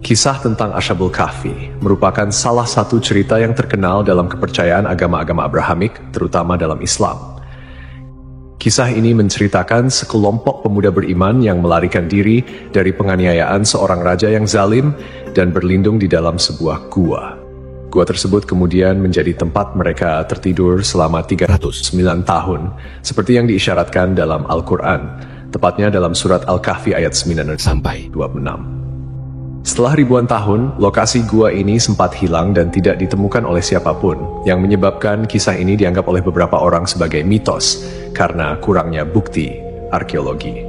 Kisah tentang Ashabul Kahfi merupakan salah satu cerita yang terkenal dalam kepercayaan agama-agama Abrahamik, terutama dalam Islam. Kisah ini menceritakan sekelompok pemuda beriman yang melarikan diri dari penganiayaan seorang raja yang zalim dan berlindung di dalam sebuah gua. Gua tersebut kemudian menjadi tempat mereka tertidur selama 309 tahun, seperti yang diisyaratkan dalam Al-Quran, tepatnya dalam surat Al-Kahfi ayat 9 sampai 26. Setelah ribuan tahun, lokasi gua ini sempat hilang dan tidak ditemukan oleh siapapun, yang menyebabkan kisah ini dianggap oleh beberapa orang sebagai mitos karena kurangnya bukti arkeologi.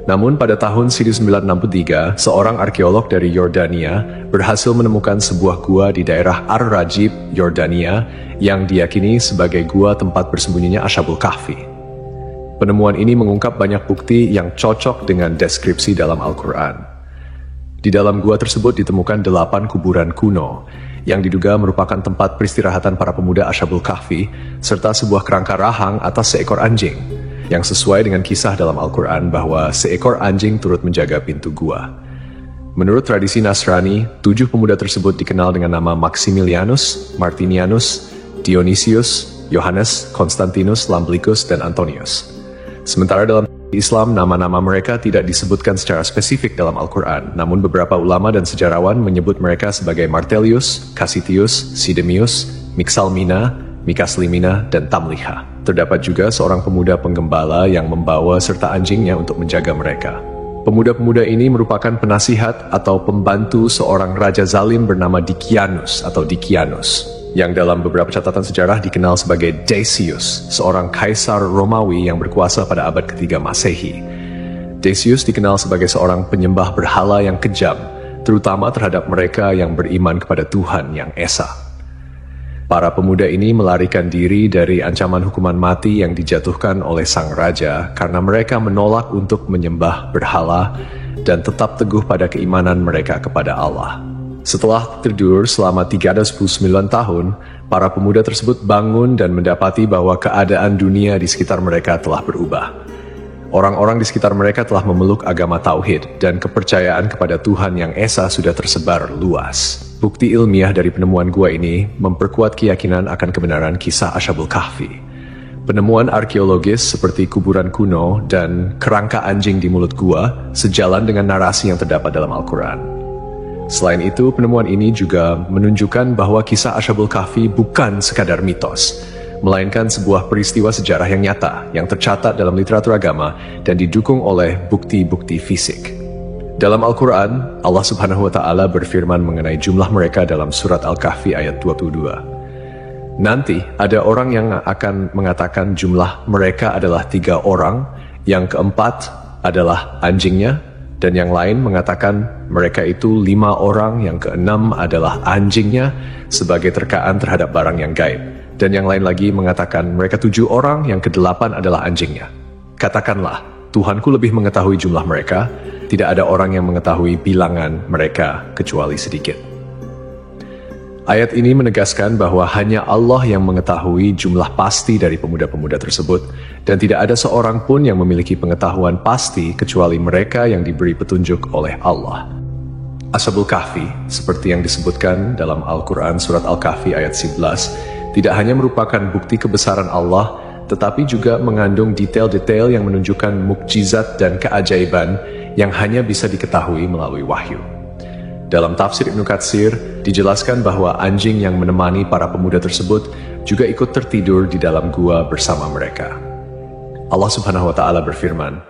Namun pada tahun 1963, seorang arkeolog dari Yordania berhasil menemukan sebuah gua di daerah Ar-Rajib, Yordania, yang diyakini sebagai gua tempat bersembunyinya Ashabul Kahfi. Penemuan ini mengungkap banyak bukti yang cocok dengan deskripsi dalam Al-Quran. Di dalam gua tersebut ditemukan 8 kuburan kuno, yang diduga merupakan tempat peristirahatan para pemuda Ashabul Kahfi, serta sebuah kerangka rahang atas seekor anjing, yang sesuai dengan kisah dalam Al-Quran bahwa seekor anjing turut menjaga pintu gua. Menurut tradisi Nasrani, 7 pemuda tersebut dikenal dengan nama Maximilianus, Martinianus, Dionysius, Yohanes, Konstantinus, Lamblicus, dan Antonius. Sementara dalam Islam, nama-nama mereka tidak disebutkan secara spesifik dalam Al-Quran, namun beberapa ulama dan sejarawan menyebut mereka sebagai Martellius, Cassitius, Sidemius, Mixalmina, Mikaslimina, dan Tamliha. Terdapat juga seorang pemuda penggembala yang membawa serta anjingnya untuk menjaga mereka. Pemuda-pemuda ini merupakan penasihat atau pembantu seorang raja zalim bernama Dikianus atau Dikianus, yang dalam beberapa catatan sejarah dikenal sebagai Decius, seorang kaisar Romawi yang berkuasa pada abad ketiga Masehi. Decius dikenal sebagai seorang penyembah berhala yang kejam, terutama terhadap mereka yang beriman kepada Tuhan yang Esa. Para pemuda ini melarikan diri dari ancaman hukuman mati yang dijatuhkan oleh sang raja karena mereka menolak untuk menyembah berhala dan tetap teguh pada keimanan mereka kepada Allah. Setelah tidur selama 309 tahun, para pemuda tersebut bangun dan mendapati bahwa keadaan dunia di sekitar mereka telah berubah. Orang-orang di sekitar mereka telah memeluk agama Tauhid dan kepercayaan kepada Tuhan yang Esa sudah tersebar luas. Bukti ilmiah dari penemuan gua ini memperkuat keyakinan akan kebenaran kisah Ashabul Kahfi. Penemuan arkeologis seperti kuburan kuno dan kerangka anjing di mulut gua sejalan dengan narasi yang terdapat dalam Al-Quran. Selain itu, penemuan ini juga menunjukkan bahwa kisah Ashabul Kahfi bukan sekadar mitos, melainkan sebuah peristiwa sejarah yang nyata, yang tercatat dalam literatur agama dan didukung oleh bukti-bukti fisik. Dalam Al-Quran, Allah Subhanahu wa Ta'ala berfirman mengenai jumlah mereka dalam surat Al-Kahfi ayat 22. Nanti ada orang yang akan mengatakan jumlah mereka adalah 3 orang, yang keempat adalah anjingnya, dan yang lain mengatakan mereka itu 5 orang, yang keenam adalah anjingnya sebagai terkaan terhadap barang yang gaib. Dan yang lain lagi mengatakan mereka 7 orang, yang ke-8 adalah anjingnya. Katakanlah, Tuhanku lebih mengetahui jumlah mereka, tidak ada orang yang mengetahui bilangan mereka kecuali sedikit. Ayat ini menegaskan bahwa hanya Allah yang mengetahui jumlah pasti dari pemuda-pemuda tersebut, dan tidak ada seorang pun yang memiliki pengetahuan pasti kecuali mereka yang diberi petunjuk oleh Allah. Ashabul Kahfi, seperti yang disebutkan dalam Al-Quran surat Al-Kahfi ayat 11, tidak hanya merupakan bukti kebesaran Allah, tetapi juga mengandung detail-detail yang menunjukkan mukjizat dan keajaiban yang hanya bisa diketahui melalui wahyu. Dalam tafsir Ibnu Katsir, dijelaskan bahwa anjing yang menemani para pemuda tersebut juga ikut tertidur di dalam gua bersama mereka. Allah Subhanahu wa Ta'ala berfirman,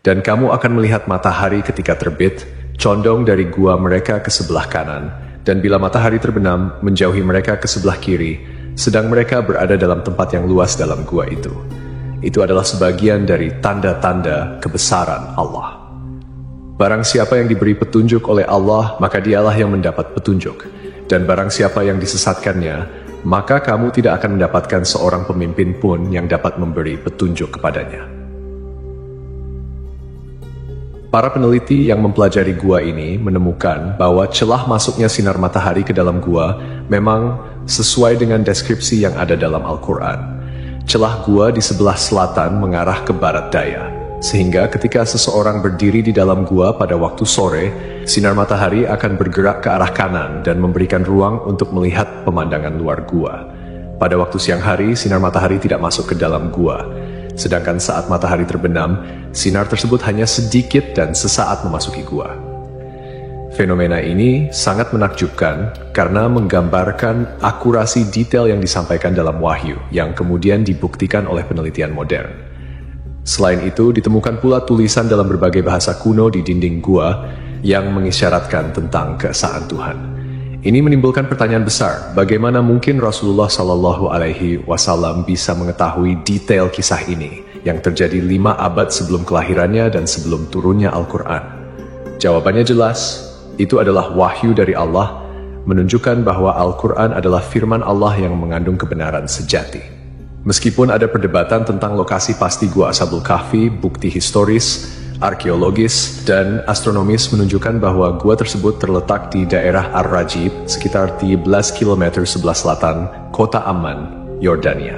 "Dan kamu akan melihat matahari ketika terbit, condong dari gua mereka ke sebelah kanan, dan bila matahari terbenam, menjauhi mereka ke sebelah kiri, sedang mereka berada dalam tempat yang luas dalam gua itu." Itu adalah sebagian dari tanda-tanda kebesaran Allah. Barang siapa yang diberi petunjuk oleh Allah, maka dialah yang mendapat petunjuk. Dan barang siapa yang disesatkannya, maka kamu tidak akan mendapatkan seorang pemimpin pun yang dapat memberi petunjuk kepadanya. Para peneliti yang mempelajari gua ini menemukan bahwa celah masuknya sinar matahari ke dalam gua memang sesuai dengan deskripsi yang ada dalam Al-Quran. Celah gua di sebelah selatan mengarah ke barat daya. sehingga ketika seseorang berdiri di dalam gua pada waktu sore, sinar matahari akan bergerak ke arah kanan dan memberikan ruang untuk melihat pemandangan luar gua. Pada waktu siang hari, sinar matahari tidak masuk ke dalam gua, sedangkan saat matahari terbenam, sinar tersebut hanya sedikit dan sesaat memasuki gua. Fenomena ini sangat menakjubkan karena menggambarkan akurasi detail yang disampaikan dalam wahyu yang kemudian dibuktikan oleh penelitian modern. Selain itu, ditemukan pula tulisan dalam berbagai bahasa kuno di dinding gua yang mengisyaratkan tentang keesaan Tuhan. Ini menimbulkan pertanyaan besar, bagaimana mungkin Rasulullah SAW bisa mengetahui detail kisah ini yang terjadi 5 abad sebelum kelahirannya dan sebelum turunnya Al-Quran? Jawabannya jelas, itu adalah wahyu dari Allah, menunjukkan bahwa Al-Quran adalah firman Allah yang mengandung kebenaran sejati. Meskipun ada perdebatan tentang lokasi pasti Gua Ashabul Kahfi, bukti historis, arkeologis, dan astronomis menunjukkan bahwa gua tersebut terletak di daerah Ar-Rajib, sekitar 13 km sebelah selatan kota Amman, Yordania.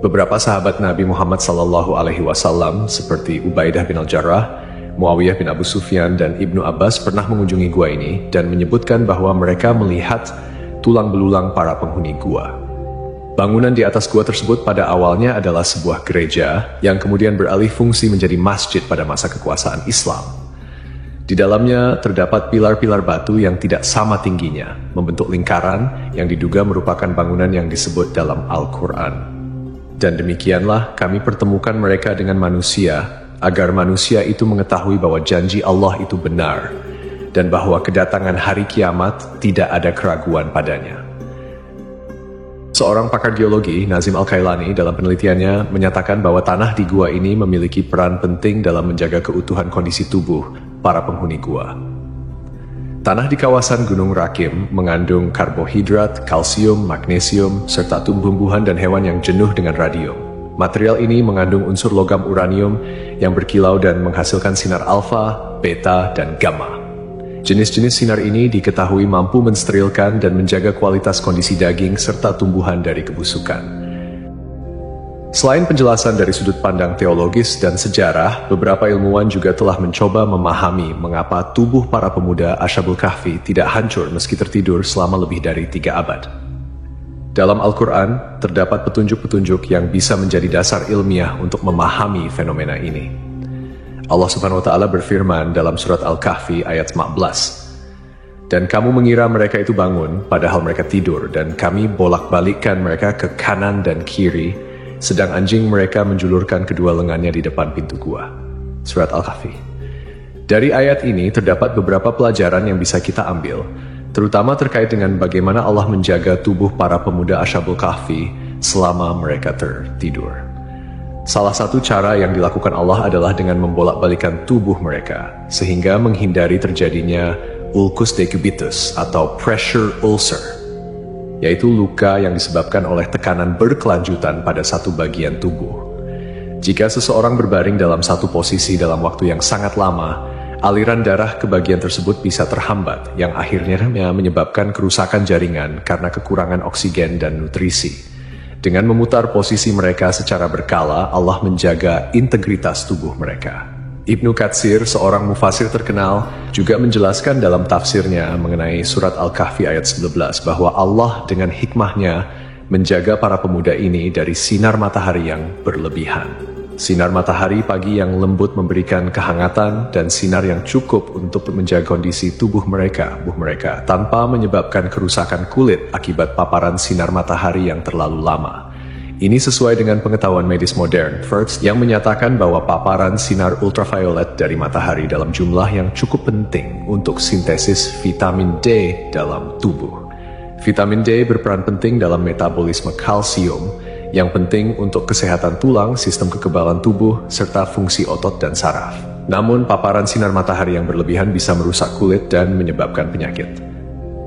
Beberapa sahabat Nabi Muhammad SAW seperti Ubaidah bin Al-Jarrah, Muawiyah bin Abu Sufyan, dan Ibnu Abbas pernah mengunjungi gua ini dan menyebutkan bahwa mereka melihat tulang belulang para penghuni gua. Bangunan di atas gua tersebut pada awalnya adalah sebuah gereja yang kemudian beralih fungsi menjadi masjid pada masa kekuasaan Islam. Di dalamnya terdapat pilar-pilar batu yang tidak sama tingginya, membentuk lingkaran yang diduga merupakan bangunan yang disebut dalam Al-Quran. Dan demikianlah kami pertemukan mereka dengan manusia, agar manusia itu mengetahui bahwa janji Allah itu benar, dan bahwa kedatangan hari kiamat tidak ada keraguan padanya. Seorang pakar geologi, Nazim Al-Kailani, dalam penelitiannya menyatakan bahwa tanah di gua ini memiliki peran penting dalam menjaga keutuhan kondisi tubuh para penghuni gua. Tanah di kawasan Gunung Rakim mengandung karbohidrat, kalsium, magnesium, serta tumbuh-tumbuhan dan hewan yang jenuh dengan radium. Material ini mengandung unsur logam uranium yang berkilau dan menghasilkan sinar alfa, beta, dan gamma. Jenis-jenis sinar ini diketahui mampu mensterilkan dan menjaga kualitas kondisi daging serta tumbuhan dari kebusukan. Selain penjelasan dari sudut pandang teologis dan sejarah, beberapa ilmuwan juga telah mencoba memahami mengapa tubuh para pemuda Ashabul Kahfi tidak hancur meski tertidur selama lebih dari 3 abad. Dalam Al-Quran, terdapat petunjuk-petunjuk yang bisa menjadi dasar ilmiah untuk memahami fenomena ini. Allah Subhanahu wa Ta'ala berfirman dalam surat Al-Kahfi ayat 15, "Dan kamu mengira mereka itu bangun, padahal mereka tidur, dan kami bolak-balikkan mereka ke kanan dan kiri, sedang anjing mereka menjulurkan kedua lengannya di depan pintu gua." Surat Al-Kahfi. Dari ayat ini terdapat beberapa pelajaran yang bisa kita ambil, terutama terkait dengan bagaimana Allah menjaga tubuh para pemuda Ashabul Kahfi selama mereka tertidur. Salah satu cara yang dilakukan Allah adalah dengan membolak-balikan tubuh mereka, sehingga menghindari terjadinya ulcus decubitus atau pressure ulcer, yaitu luka yang disebabkan oleh tekanan berkelanjutan pada satu bagian tubuh. Jika seseorang berbaring dalam satu posisi dalam waktu yang sangat lama, aliran darah ke bagian tersebut bisa terhambat, yang akhirnya menyebabkan kerusakan jaringan karena kekurangan oksigen dan nutrisi. Dengan memutar posisi mereka secara berkala, Allah menjaga integritas tubuh mereka. Ibnu Katsir, seorang mufasir terkenal, juga menjelaskan dalam tafsirnya mengenai surat Al-Kahfi ayat 11 bahwa Allah dengan hikmahnya menjaga para pemuda ini dari sinar matahari yang berlebihan. Sinar matahari pagi yang lembut memberikan kehangatan dan sinar yang cukup untuk menjaga kondisi tubuh mereka tanpa menyebabkan kerusakan kulit akibat paparan sinar matahari yang terlalu lama. Ini sesuai dengan pengetahuan medis modern, First, yang menyatakan bahwa paparan sinar ultraviolet dari matahari dalam jumlah yang cukup penting untuk sintesis vitamin D dalam tubuh. Vitamin D berperan penting dalam metabolisme kalsium, yang penting untuk kesehatan tulang, sistem kekebalan tubuh, serta fungsi otot dan saraf. Namun, paparan sinar matahari yang berlebihan bisa merusak kulit dan menyebabkan penyakit.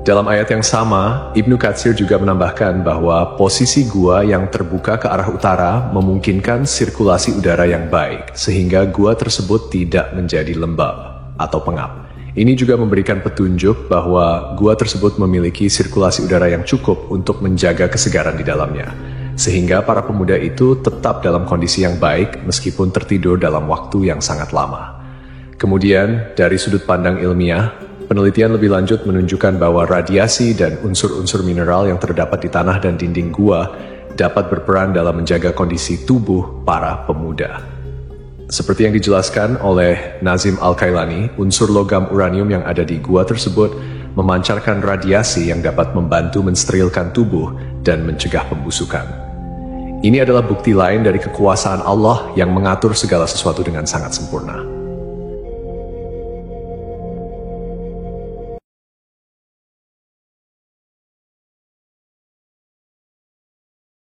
Dalam ayat yang sama, Ibnu Katsir juga menambahkan bahwa posisi gua yang terbuka ke arah utara memungkinkan sirkulasi udara yang baik, sehingga gua tersebut tidak menjadi lembab atau pengap. Ini juga memberikan petunjuk bahwa gua tersebut memiliki sirkulasi udara yang cukup untuk menjaga kesegaran di dalamnya. sehingga para pemuda itu tetap dalam kondisi yang baik meskipun tertidur dalam waktu yang sangat lama. Kemudian, dari sudut pandang ilmiah, penelitian lebih lanjut menunjukkan bahwa radiasi dan unsur-unsur mineral yang terdapat di tanah dan dinding gua dapat berperan dalam menjaga kondisi tubuh para pemuda. Seperti yang dijelaskan oleh Nazim Al-Kailani, unsur logam uranium yang ada di gua tersebut memancarkan radiasi yang dapat membantu mensterilkan tubuh dan mencegah pembusukan. Ini adalah bukti lain dari kekuasaan Allah yang mengatur segala sesuatu dengan sangat sempurna.